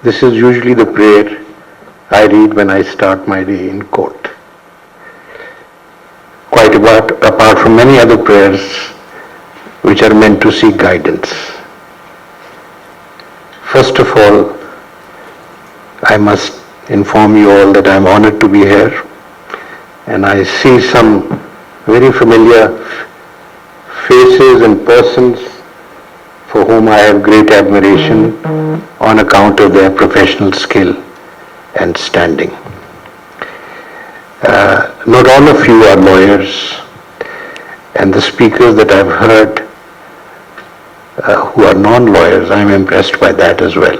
This is usually the prayer I read when I start my day in court. Quite apart from many other prayers which are meant to seek guidance. First of all, I must inform you all that I am honored to be here, and I see some very familiar faces and persons for whom I have great admiration on account of their professional skill and standing. Not all of you are lawyers, and the speakers that I've heard who are non-lawyers, I'm impressed by that as well.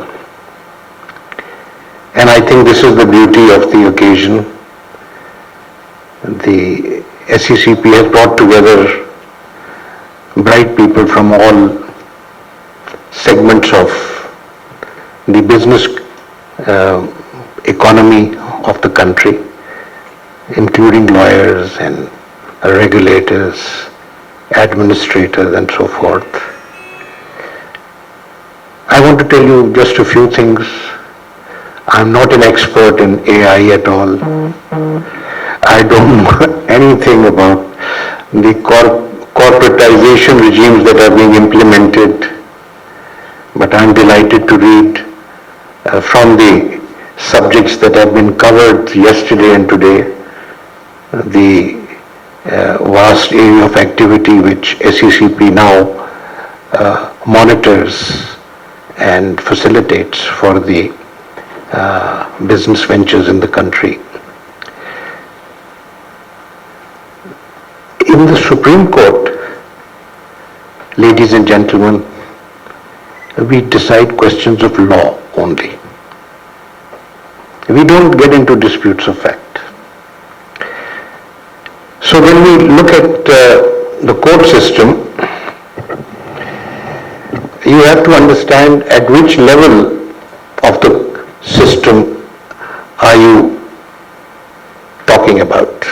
And I think this is the beauty of the occasion. The sccp has brought together bright people from all segments of the business economy of the country, including lawyers and regulators, administrators, and so forth. I want to tell you just a few things. I'm not an expert in AI at all. I don't know anything about the corporatization regimes that are being implemented, but I'm delighted to read from the subjects that have been covered yesterday and today, the vast area of activity which sccp now monitors and facilitates for the business ventures in the country. In the Supreme Court, ladies and gentlemen, we decide questions of law only. We don't get into disputes of fact. So when we look at the court system, you have to understand at which level of the system are you talking about.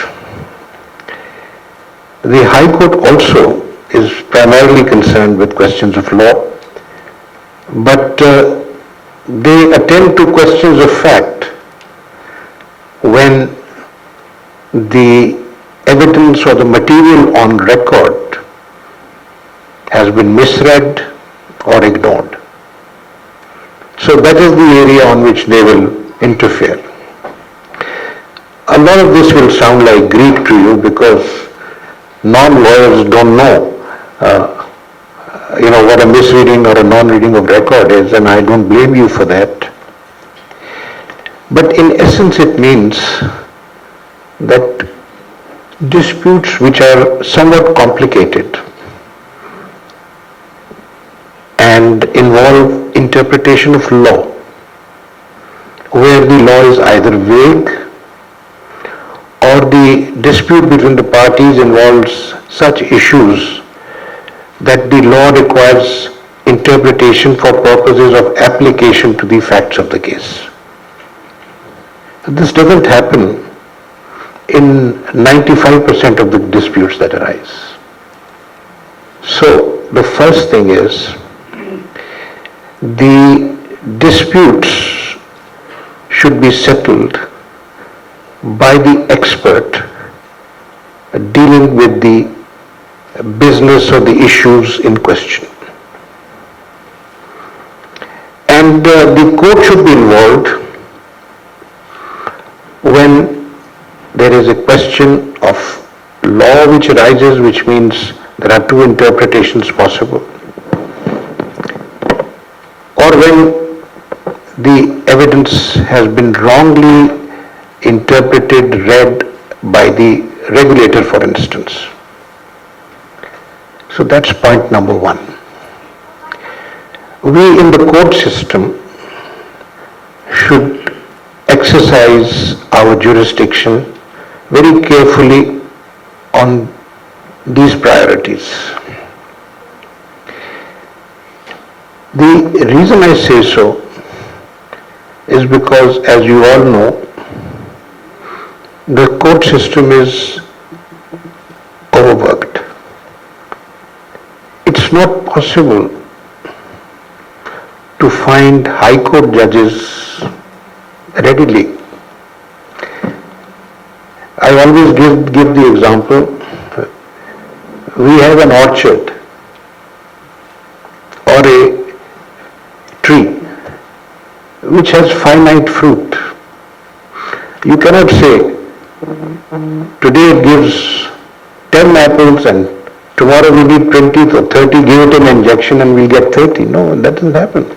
The High Court also is primarily concerned with questions of law, but they attend to questions of fact when the evidence or the material on record has been misread or ignored. So that is the area on which they will interfere. A lot of this will sound like Greek to you because non-lawyers don't know what a misreading or a non-reading of record is, and I don't blame you for that. But in essence it means that disputes which are somewhat complicated and involve interpretation of law, where the law is either vague or the dispute between the parties involves such issues that the law requires interpretation for purposes of application to the facts of the case. This doesn't happen in 95% of the disputes that arise. So the first thing is, the disputes should be settled by the expert dealing with the business or the issues in question. And the court should be involved when there is a question of law which arises, which means there are two interpretations possible, or when the evidence has been wrongly interpreted, read by the regulator, for instance. So that's point number one. We in the court system should exercise our jurisdiction very carefully on these priorities. The reason I say so is because, as you all know, the court system is overworked. It's not possible to find High Court judges readily. I always give the example, we have an orchard or a tree which has finite fruit. You cannot say, today it gives 10 apples and tomorrow we need 20 or 30, give it an injection and we'll get 30. No, that doesn't happen.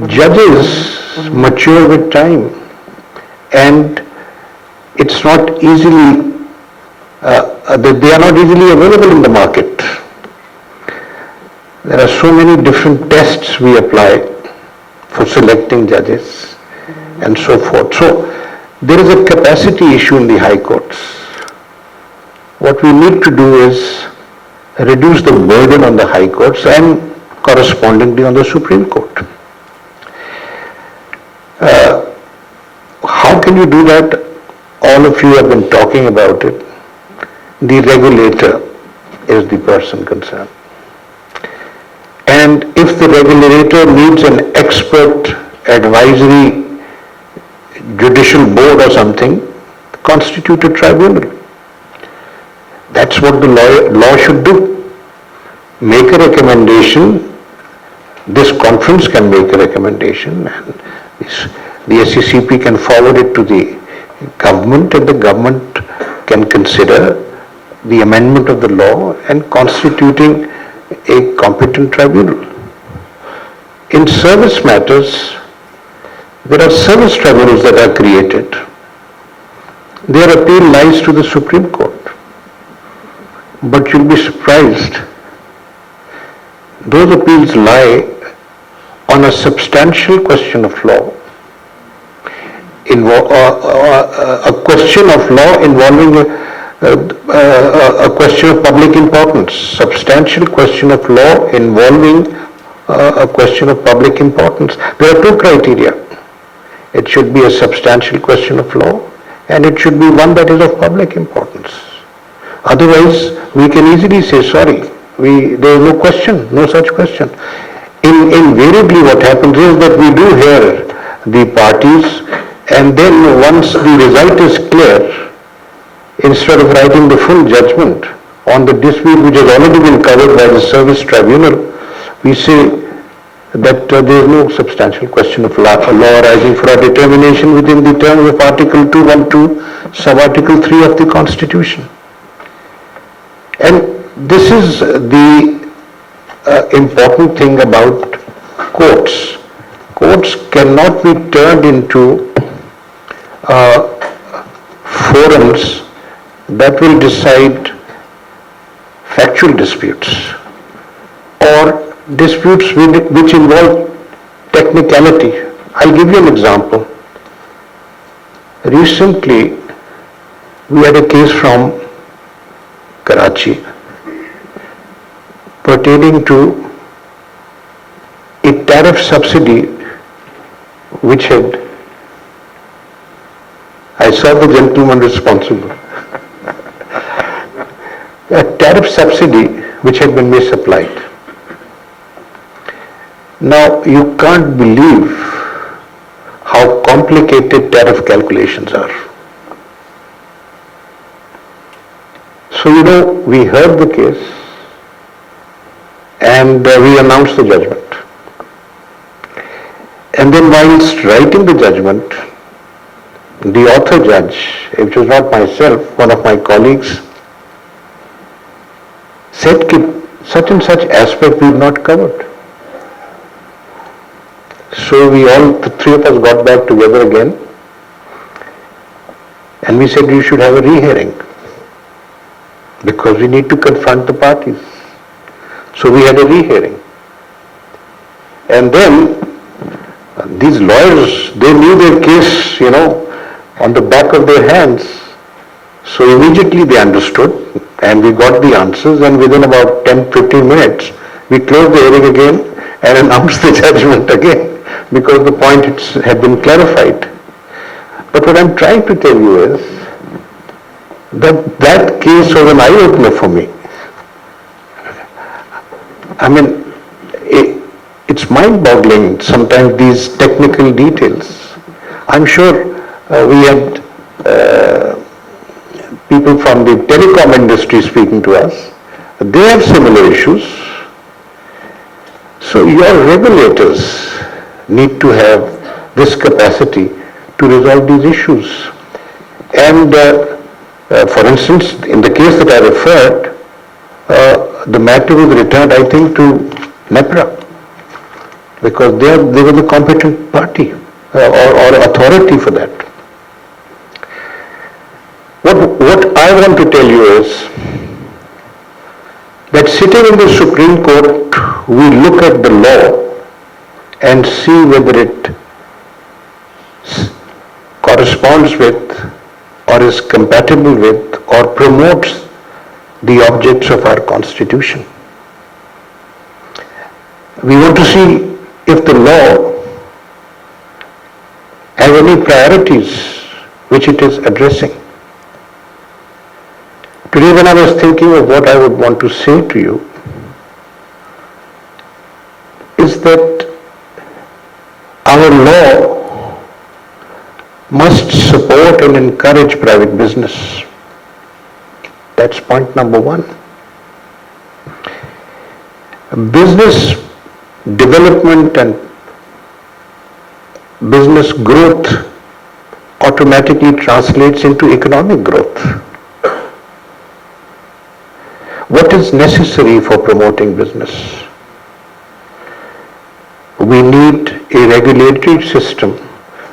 Judges mature with time and it's not easily, they are not easily available in the market. There are so many different tests we apply for selecting judges and so forth. So there is a capacity issue in the high courts. What we need to do is reduce the burden on the high courts and correspondingly on the Supreme Court. How can you do that? All of you have been talking about it. The regulator is the person concerned. And if the regulator needs an expert advisory judicial board or something, constitute a tribunal. That's what the law should do. Make a recommendation. This conference can make a recommendation and the sccp can forward it to the government and the government can consider the amendment of the law and constituting a competent tribunal. In service matters, there are service tribunals that are created. Their appeal lies to the Supreme Court. But you'll be surprised, those appeals lie on a substantial question of law. A question of law involving a question of public importance, substantial question of law involving a question of public importance. There are two criteria. It should be a substantial question of law and it should be one that is of public importance. Otherwise, we can easily say, sorry, there is no question, no such question. Invariably what happens is that we do hear the parties and then once the result is clear, instead of writing the full judgment on the dispute which has already been covered by the service tribunal, we say that there is no substantial question of law arising for a determination within the terms of Article 212, sub-Article 3 of the Constitution. And this is the important thing about courts. Courts cannot be turned into forums that will decide factual disputes or disputes which involve technicality. I'll give you an example. Recently, we had a case from Karachi pertaining to a tariff subsidy which had, I saw the gentleman responsible, a tariff subsidy which had been misapplied. Now, you can't believe how complicated tariff calculations are. So, we heard the case and we announced the judgment. And then whilst writing the judgment, the author judge, which was not myself, one of my colleagues, said that such and such aspect we've not covered. So the three of us got back together again and we said you should have a rehearing because we need to confront the parties. So we had a rehearing. And then these lawyers, they knew their case, on the back of their hands. So immediately they understood and we got the answers and within about 10-15 minutes, we closed the hearing again and announced the judgment again because the point had been clarified. But what I'm trying to tell you is that case was an eye-opener for me. I mean, It's mind-boggling sometimes, these technical details. I'm sure we had people from the telecom industry speaking to us. They have similar issues. So your regulators need to have this capacity to resolve these issues. And for instance, in the case that I referred, the matter was returned, I think, to NEPRA, because they were the competent party or authority for that. What I want to tell you is that sitting in the Supreme Court, we look at the law and see whether it corresponds with or is compatible with or promotes the objects of our Constitution. We want to see if the law has any priorities which it is addressing. Today when I was thinking of what I would want to say to you is that our law must support and encourage private business. That's point number one. Business development and business growth automatically translates into economic growth. What is necessary for promoting business? We need a regulatory system,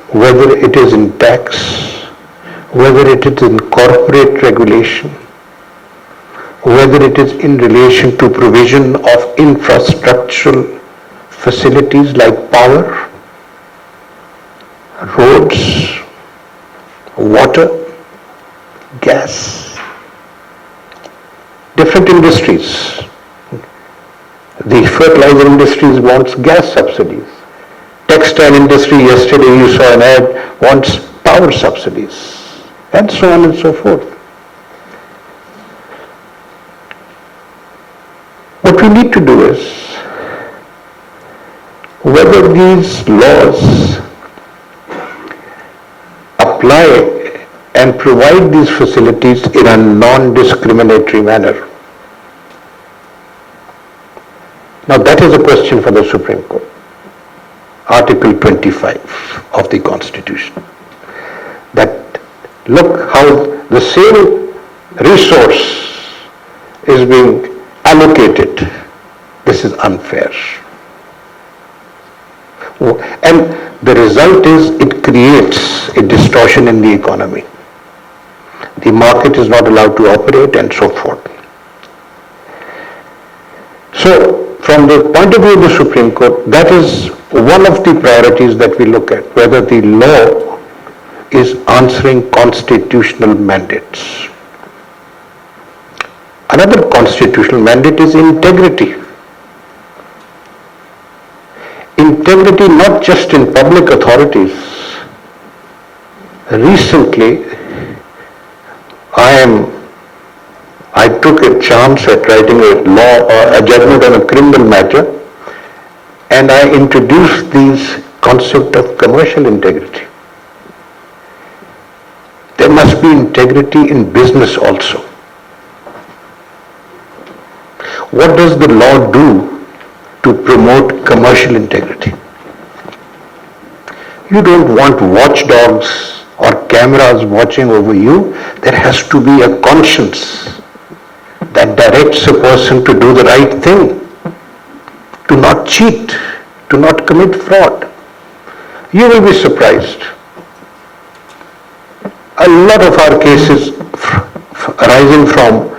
whether it is in tax, whether it is in corporate regulation, whether it is in relation to provision of infrastructural facilities like power, roads, water, gas. Different industries. The fertilizer industry wants gas subsidies. Textile industry, yesterday you saw an ad, wants power subsidies, and so on and so forth. What we need to do is, whether these laws apply and provide these facilities in a non-discriminatory manner. Now that is a question for the Supreme Court. Article 25 of the Constitution. That look how the same resource is being allocated. This is unfair. And the result is it creates a distortion in the economy. The market is not allowed to operate and so forth. So, from the point of view of the Supreme Court, that is one of the priorities that we look at, whether the law is answering constitutional mandates. Another constitutional mandate is integrity. Integrity not just in public authorities. Recently, I took a chance at writing a judgment on a criminal matter, and I introduced this concept of commercial integrity. There must be integrity in business also. What does the law do to promote commercial integrity? You don't want watchdogs or cameras watching over you. There has to be a conscience that directs a person to do the right thing, to not cheat, to not commit fraud. You will be surprised. A lot of our cases arising from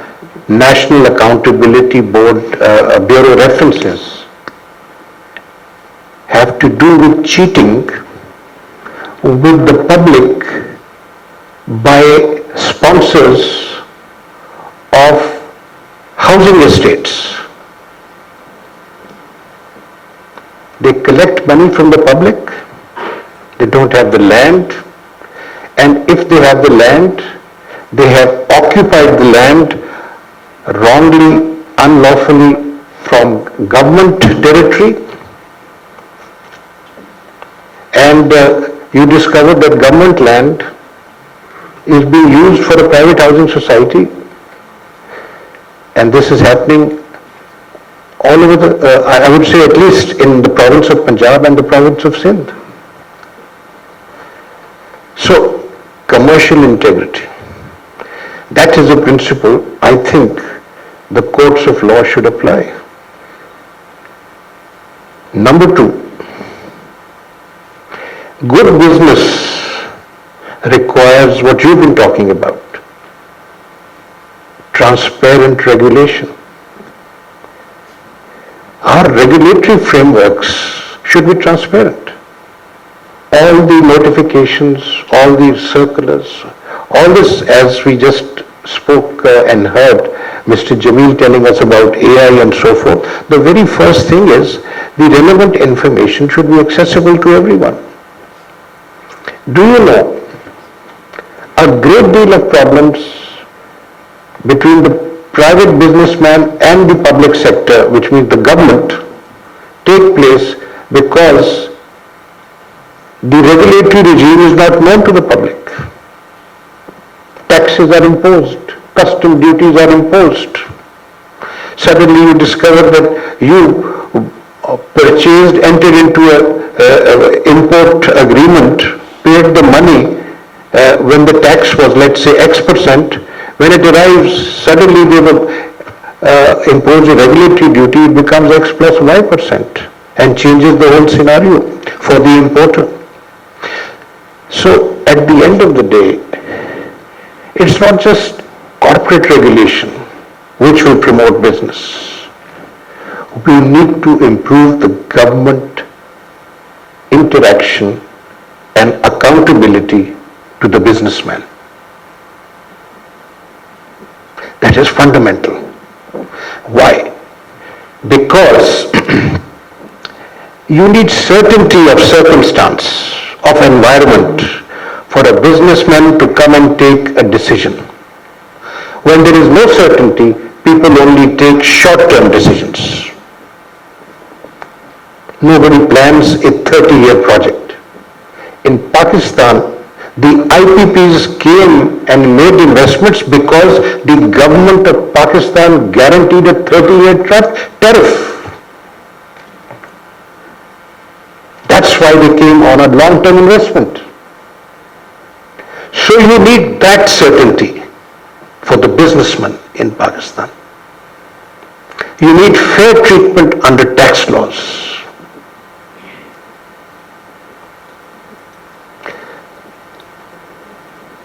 National Accountability Board Bureau references have to do with cheating with the public by sponsors of housing estates. They collect money from the public, they don't have the land, and if they have the land, they have occupied the land wrongly, unlawfully from government territory, and you discover that government land is being used for a private housing society, and this is happening all over I would say at least in the province of Punjab and the province of Sindh. So, commercial integrity, that is a principle I think the courts of law should apply. Number two, good business requires what you've been talking about, transparent regulation. Our regulatory frameworks should be transparent. All the notifications, all the circulars, all this, as we just spoke and heard Mr. Jameel telling us about AI and so forth, the very first thing is the relevant information should be accessible to everyone. Do you know, a great deal of problems between the private businessman and the public sector, which means the government, take place because the regulatory regime is not known to the public. Taxes are imposed, custom duties are imposed. Suddenly you discover that you purchased, entered into an import agreement, paid the money when the tax was, let's say, X%. When it arrives, suddenly they will impose a regulatory duty, it becomes X plus Y% and changes the whole scenario for the importer. So at the end of the day, it's not just corporate regulation which will promote business. We need to improve the government interaction and accountability to the businessman. That is fundamental. Why? Because you need certainty of circumstance, of environment, for a businessman to come and take a decision. When there is no certainty, people only take short-term decisions. Nobody plans a 30-year project. In Pakistan, the IPPs came and made investments because the government of Pakistan guaranteed a 30-year tariff. That's why they came on a long-term investment. So you need that certainty for the businessman in Pakistan. You need fair treatment under tax laws.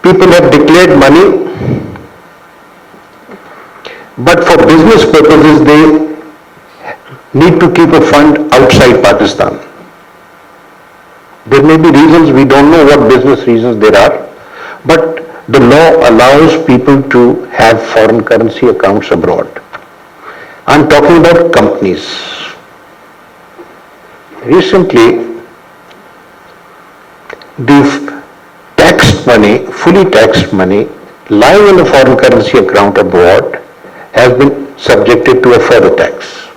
People have declared money, but for business purposes they need to keep a fund outside Pakistan. There may be reasons, we don't know what business reasons there are, but the law allows people to have foreign currency accounts abroad. I'm talking about companies. Recently, the taxed money, fully taxed money, lying in a foreign currency account abroad has been subjected to a further tax.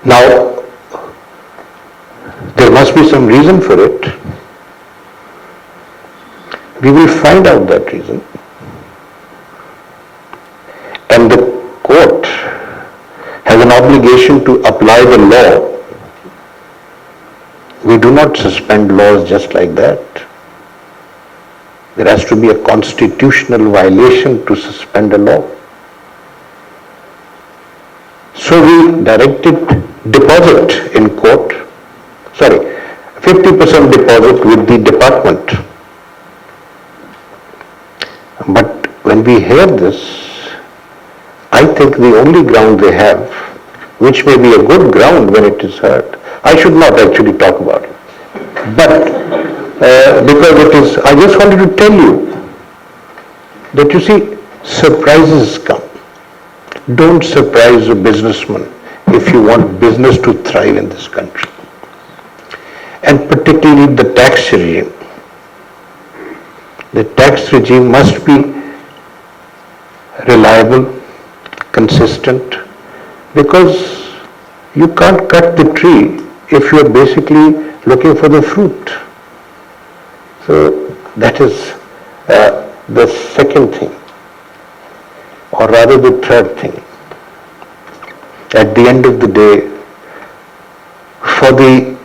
Now, there must be some reason for it. We will find out that reason. And the court has an obligation to apply the law. We do not suspend laws just like that. There has to be a constitutional violation to suspend a law. So we directed deposit in court, 50% deposit with the department. But when we hear this, I think the only ground they have, which may be a good ground when it is heard, I should not actually talk about it. But because it is, I just wanted to tell you that you see, surprises come. Don't surprise a businessman if you want business to thrive in this country. And particularly the tax regime. The tax regime must be reliable, consistent, because you can't cut the tree if you're basically looking for the fruit. So that is the second thing, or rather the third thing. At the end of the day, for the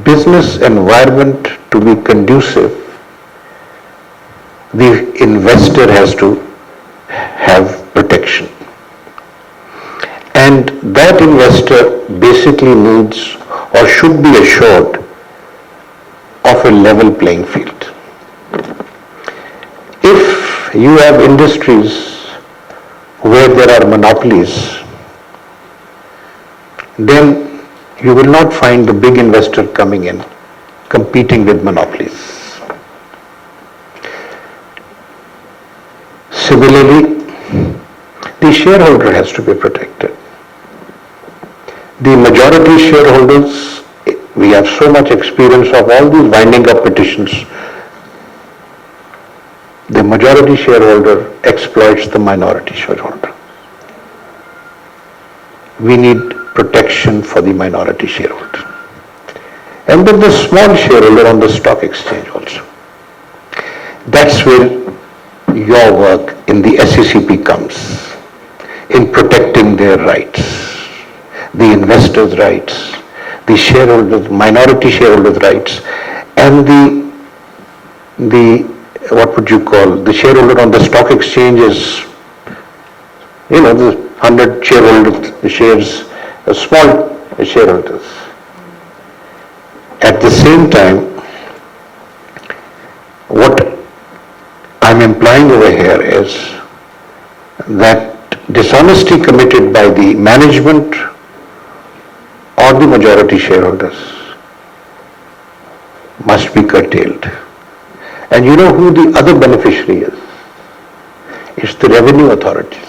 business environment to be conducive, the investor has to have protection. And that investor basically needs or should be assured of a level playing field. If you have industries where there are monopolies, then you will not find the big investor coming in, competing with monopolies. Similarly, the shareholder has to be protected. The majority shareholders, we have so much experience of all these winding up petitions. The majority shareholder exploits the minority shareholder. We need protection for the minority shareholder. And then the small shareholder on the stock exchange also. That's where your work in the sccp comes, in protecting their rights, the investors' rights, the shareholders, minority shareholders' rights, and the what would you call, the shareholder on the stock exchange is, the 100 shareholders, the shares, small shareholders. At the same time, what I'm implying over here is that dishonesty committed by the management or the majority shareholders must be curtailed. And you know who the other beneficiary is? It's the revenue authorities.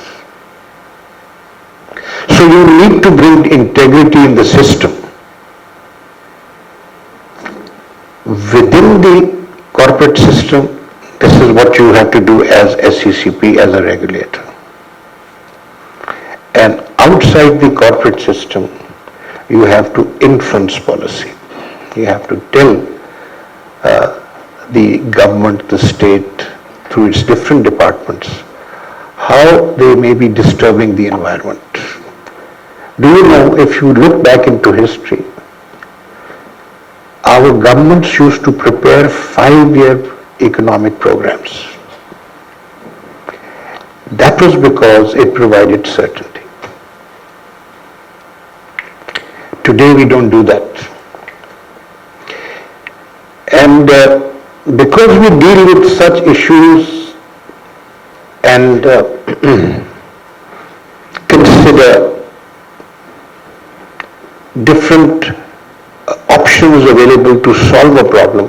So you need to bring integrity in the system. Within the corporate system, this is what you have to do as sccp, as a regulator. And outside the corporate system, you have to influence policy. You have to tell the government, the state, through its different departments, how they may be disturbing the environment. Do you know, if you look back into history, our governments used to prepare 5-year economic programs. That was because it provided certainty. Today we don't do that. And because we deal with such issues and consider different options available to solve a problem,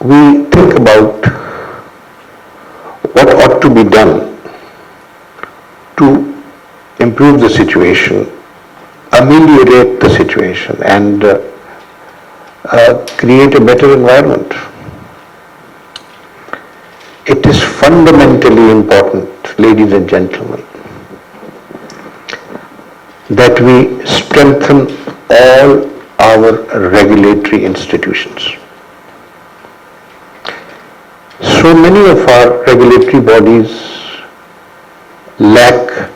we think about what ought to be done to improve the situation, ameliorate the situation, and create a better environment. It is fundamentally important, ladies and gentlemen, that we strengthen all our regulatory institutions. So many of our regulatory bodies lack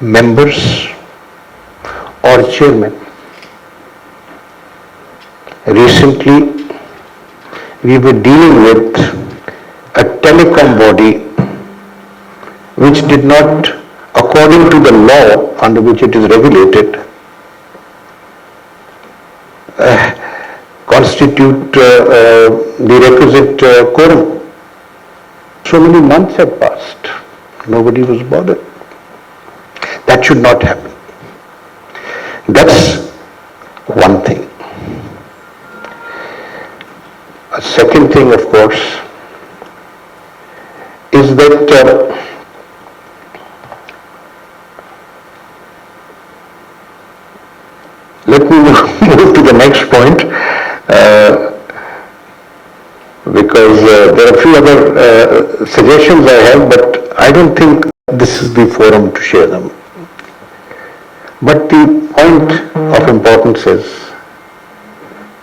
members or chairmen. Recently, we were dealing with a telecom body which did not, according to the law under which it is regulated, constitute the requisite quorum. So many months had passed. Nobody was bothered. That should not happen. That's one thing. A second thing, of course, is that let me move to the next point because there are a few other suggestions I have, but I don't think this is the forum to share them. But the point of importance is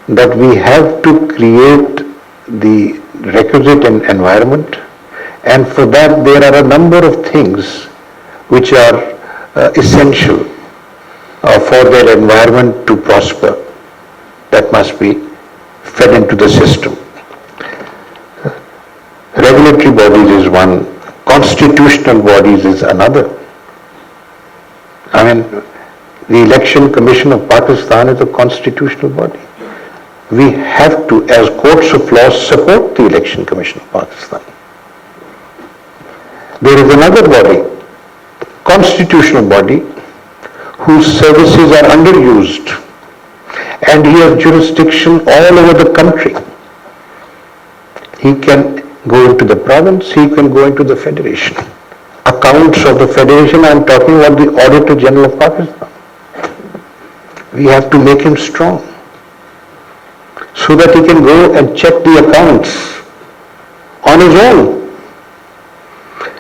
that we have to create the requisite environment, and for that there are a number of things which are essential for their environment to prosper, that must be fed into the system. Regulatory bodies is one, constitutional bodies is another. I mean, the Election Commission of Pakistan is a constitutional body. We have to, as courts of law, support the Election Commission of Pakistan. There is another body, constitutional body, whose services are underused, and he has jurisdiction all over the country. He can go into the province, he can go into the federation. Accounts of the federation, I am talking about the Auditor General of Pakistan. We have to make him strong, so that he can go and check the accounts on his own.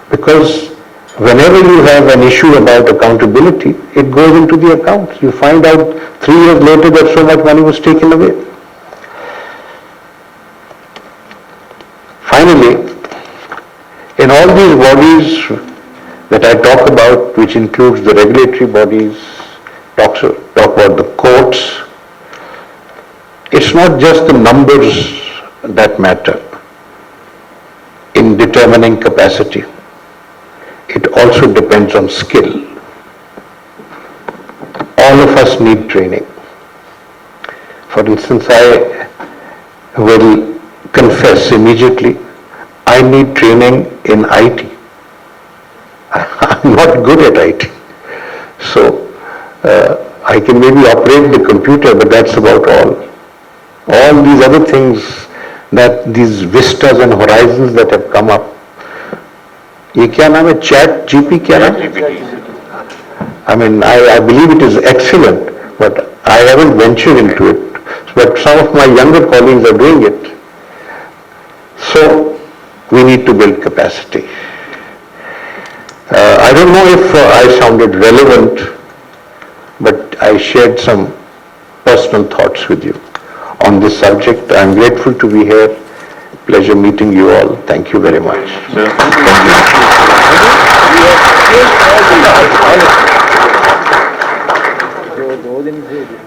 Because whenever you have an issue about accountability, it goes into the accounts. You find out 3 years later that so much money was taken away. Finally, in all these bodies that I talk about, which includes the regulatory bodies, talk about the courts, it's not just the numbers that matter in determining capacity. It also depends on skill. All of us need training. For instance, I will confess immediately, I need training in IT. I'm not good at IT. So, I can maybe operate the computer, but that's about all. All these other things, that these vistas and horizons that have come up, ये क्या नाम है, chat GP क्या नाम है? I mean, I believe it is excellent, but I haven't ventured into it. But some of my younger colleagues are doing it. So, we need to build capacity. I don't know if I sounded relevant, but I shared some personal thoughts with you on this subject. I'm grateful to be here. Pleasure meeting you all. Thank you very much. दो दिन से